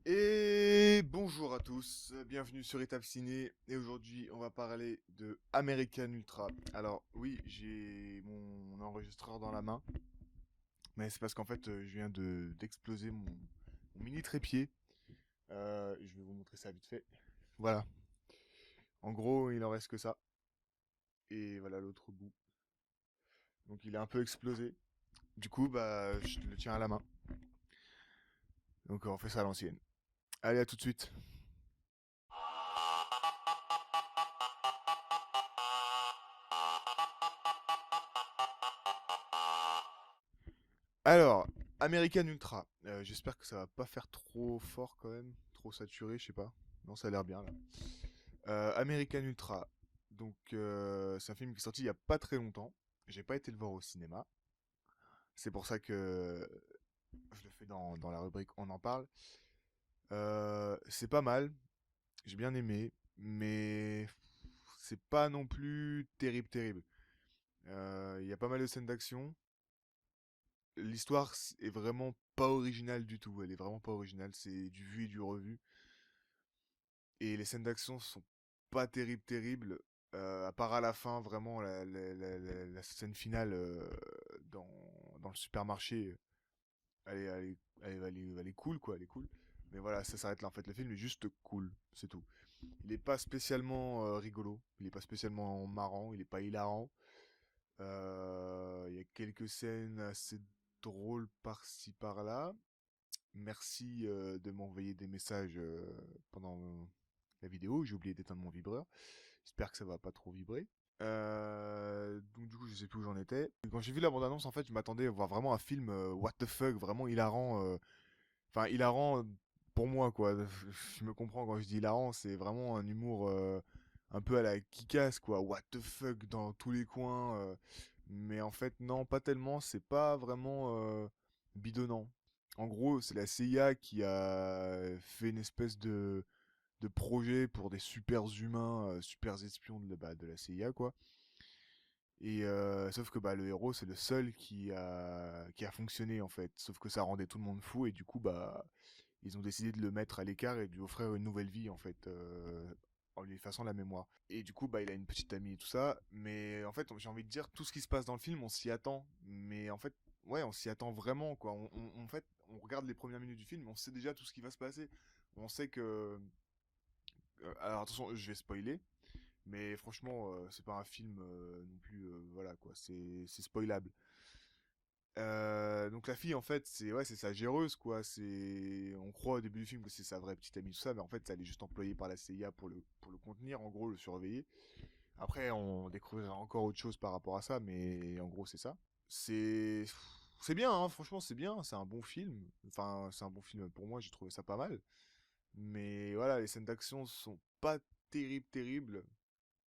Et bonjour à tous, bienvenue sur Étape Ciné. Et aujourd'hui, on va parler de American Ultra. Alors, oui, j'ai mon enregistreur dans la main, mais c'est parce qu'en fait, je viens d'exploser mon mini trépied. Je vais vous montrer ça vite fait. Voilà. En gros, il en reste que ça. Et voilà l'autre bout. Donc, il est un peu explosé. Du coup, bah, je le tiens à la main. Donc, on fait ça à l'ancienne. Allez, à tout de suite. Alors, American Ultra. J'espère que ça va pas faire trop fort quand même, trop saturé, je sais pas. Non, ça a l'air bien là. American Ultra. Donc, c'est un film qui est sorti il y a pas très longtemps. J'ai pas été le voir au cinéma. C'est pour ça que je le fais dans la rubrique On en parle. C'est pas mal. J'ai bien aimé, mais c'est pas non plus terrible, terrible. Il y a pas mal de scènes d'action. L'histoire est vraiment pas originale du tout. Elle est vraiment pas originale. C'est du vu et du revu. Et les scènes d'action sont pas terribles, terribles. À part à la fin, vraiment, la scène finale dans, dans le supermarché, elle est cool, quoi. Elle est cool. Mais voilà, ça s'arrête là. En fait, le film est juste cool. C'est tout. Il est pas spécialement rigolo. Il est pas spécialement marrant. Il est pas hilarant. Il y a quelques scènes assez drôles par-ci par-là. Merci de m'envoyer des messages pendant la vidéo. J'ai oublié d'éteindre mon vibreur. J'espère que ça va pas trop vibrer. Donc du coup, je sais plus où j'en étais. Quand j'ai vu la bande-annonce, en fait, je m'attendais à voir vraiment un film what the fuck, vraiment hilarant. Enfin, hilarant pour moi, quoi. Je me comprends quand je dis hilarant, c'est vraiment un humour un peu à la Kick-Ass, quoi. What the fuck dans tous les coins. Mais en fait, non, pas tellement. C'est pas vraiment bidonnant. En gros, c'est la CIA qui a fait une espèce de projet pour des super humains, super espions de la CIA, quoi. Et sauf que bah, le héros, c'est le seul qui a fonctionné, en fait. Sauf que ça rendait tout le monde fou, et du coup, bah, ils ont décidé de le mettre à l'écart et de lui offrir une nouvelle vie, en fait, en lui effaçant la mémoire. Et du coup, bah, il a une petite amie et tout ça. Mais en fait, j'ai envie de dire, tout ce qui se passe dans le film, on s'y attend. Mais en fait, ouais, on s'y attend vraiment, quoi. En fait, on regarde les premières minutes du film, on sait déjà tout ce qui va se passer. On sait que... alors attention, je vais spoiler. Mais franchement, c'est pas un film non plus, voilà quoi, c'est spoilable. Donc la fille en fait, c'est ouais, c'est sa géreuse quoi. C'est, on croit au début du film que c'est sa vraie petite amie tout ça, mais en fait, elle est juste employée par la CIA pour le contenir, en gros, le surveiller. Après, on découvrira encore autre chose par rapport à ça, mais en gros, c'est ça. C'est c'est bien, hein, franchement, c'est bien. C'est un bon film. Enfin, c'est un bon film pour moi. J'ai trouvé ça pas mal. Mais voilà, les scènes d'action sont pas terribles, terribles.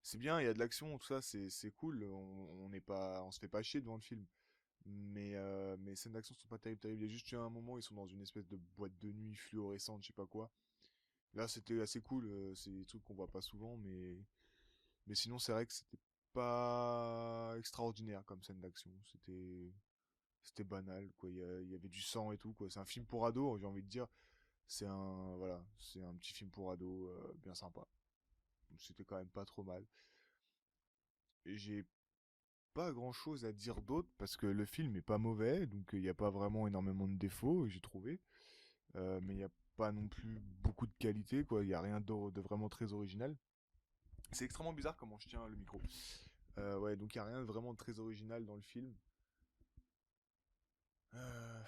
C'est bien, il y a de l'action, tout ça, c'est cool. On n'est pas, on se fait pas chier devant le film. Mais les scènes d'action sont pas terribles, terribles. Il y a juste eu un moment où ils sont dans une espèce de boîte de nuit fluorescente, je sais pas quoi. Là, c'était assez cool. C'est des trucs qu'on voit pas souvent, mais sinon, c'est vrai que c'était pas extraordinaire comme scène d'action. C'était banal, quoi. Il y avait du sang et tout, quoi. C'est un film pour ados, j'ai envie de dire. Voilà, c'est un petit film pour ados, bien sympa. C'était quand même pas trop mal. Et j'ai pas grand chose à dire d'autre parce que le film est pas mauvais, donc il n'y a pas vraiment énormément de défauts, j'ai trouvé. Mais il n'y a pas non plus beaucoup de qualité, quoi. Il n'y a rien de vraiment très original. C'est extrêmement bizarre comment je tiens le micro. Ouais, donc il n'y a rien de vraiment très original dans le film. Euh,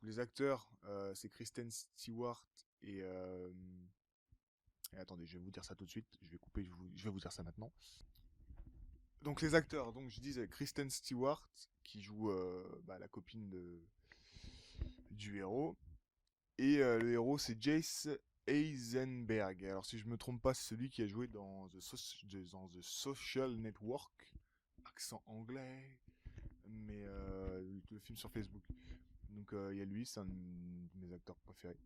les acteurs, c'est Kristen Stewart et, et attendez, je vais vous dire ça tout de suite. Je vais couper, je vais vous dire ça maintenant. Donc les acteurs, donc je disais Kristen Stewart qui joue bah, la copine du héros. Et le héros, c'est Jace Eisenberg. Alors, si je me trompe pas, c'est celui qui a joué dans The Social Network. Accent anglais. Mais le film sur Facebook. Donc, il y a lui, c'est un de mes acteurs préférés.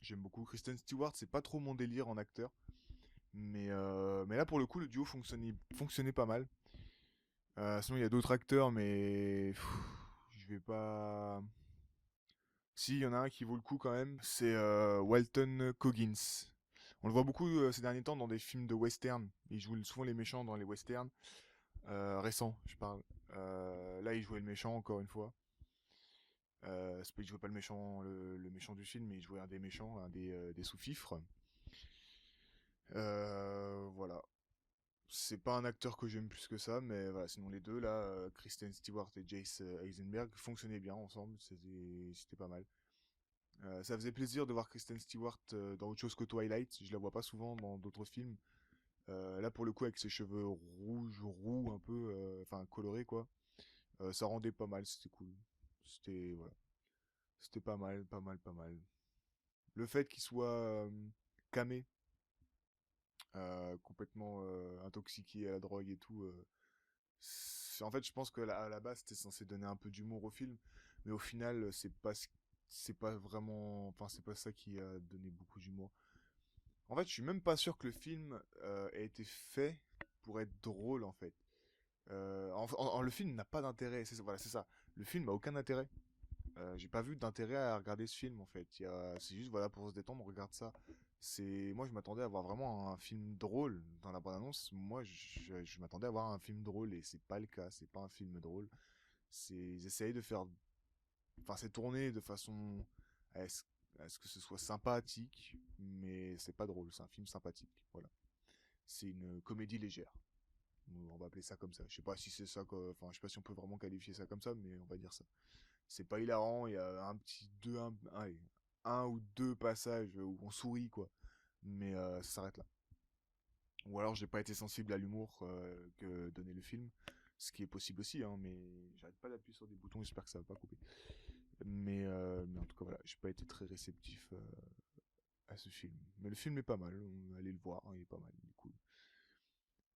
J'aime beaucoup. Kristen Stewart, c'est pas trop mon délire en acteur. Mais là, pour le coup, le duo fonctionnait pas mal. Sinon, il y a d'autres acteurs, mais je vais pas. Si, il y en a un qui vaut le coup quand même, c'est Walton Coggins. On le voit beaucoup ces derniers temps dans des films de western. Il joue souvent les méchants dans les westerns. Récents, je parle. Là, il jouait le méchant encore une fois. Il jouait pas le méchant du film, mais il jouait un des méchants, des sous-fifres. Voilà. C'est pas un acteur que j'aime plus que ça, mais voilà, sinon les deux là, Kristen Stewart et Jace Eisenberg fonctionnaient bien ensemble, c'était pas mal. Ça faisait plaisir de voir Kristen Stewart dans autre chose que Twilight. Je la vois pas souvent dans d'autres films. Là, pour le coup, avec ses cheveux rouges, roux, un peu, enfin colorés quoi, ça rendait pas mal. C'était cool. C'était voilà, c'était pas mal, pas mal, pas mal. Le fait qu'il soit camé, complètement intoxiqué à la drogue et tout. En fait, je pense que à la base, c'était censé donner un peu d'humour au film, mais au final, c'est pas vraiment, enfin, c'est pas ça qui a donné beaucoup d'humour. En fait, je suis même pas sûr que le film ait été fait pour être drôle, en fait. Le film n'a pas d'intérêt, voilà, c'est ça. Le film a aucun intérêt. J'ai pas vu d'intérêt à regarder ce film en fait. C'est juste voilà pour se détendre, on regarde ça. Moi je m'attendais à voir vraiment un film drôle dans la bande annonce. Je m'attendais à voir un film drôle et c'est pas le cas. C'est pas un film drôle. Ils essayent de faire, enfin c'est tourné de façon à ce, à ce que ce soit sympathique, mais c'est pas drôle. C'est un film sympathique. Voilà. C'est une comédie légère. On va appeler ça comme ça. Je sais pas si c'est ça, enfin je sais pas si on peut vraiment qualifier ça comme ça, mais on va dire ça. C'est pas hilarant, il y a un petit allez, un ou deux passages où on sourit quoi, mais ça s'arrête là. Ou alors j'ai pas été sensible à l'humour que donnait le film, ce qui est possible aussi, hein, mais j'arrête pas d'appuyer sur des boutons, j'espère que ça va pas couper. Mais en tout cas voilà, j'ai pas été très réceptif à ce film. Mais le film est pas mal, allez le voir, hein, il est pas mal, il est cool.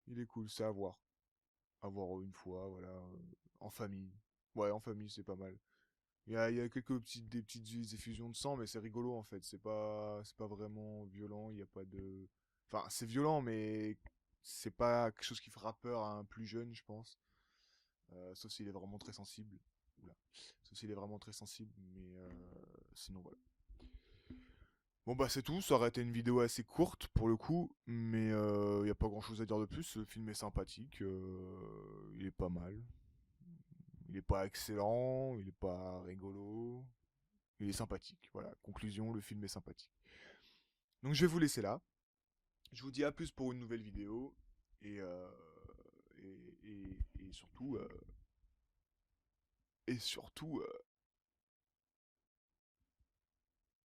Il est cool, c'est à voir une fois, voilà, en famille. Ouais, en famille c'est pas mal. Il y a des petites effusions de sang, mais c'est rigolo en fait. C'est pas vraiment violent. Il y a pas de, enfin, c'est violent, mais c'est pas quelque chose qui fera peur à un plus jeune, je pense. Sauf s'il est vraiment très sensible. Oula. Sauf s'il est vraiment très sensible, mais sinon voilà. Bon bah c'est tout. Ça aurait été une vidéo assez courte pour le coup, mais il y a pas grand chose à dire de plus. Le film est sympathique, il est pas mal. Il est pas excellent, il est pas rigolo. Il est sympathique. Voilà, conclusion, le film est sympathique. Donc je vais vous laisser là. Je vous dis à plus pour une nouvelle vidéo. Et, euh, et surtout, et surtout,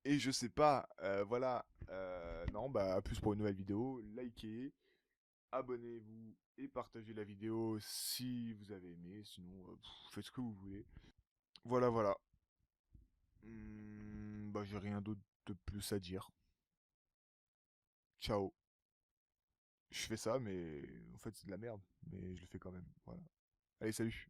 et je sais pas, voilà. Non, bah à plus pour une nouvelle vidéo. Likez, abonnez-vous et partagez la vidéo si vous avez aimé. Sinon, faites ce que vous voulez. Voilà, voilà. Bah j'ai rien d'autre de plus à dire. Ciao. Je fais ça, mais en fait c'est de la merde. Mais je le fais quand même. Voilà. Allez, salut.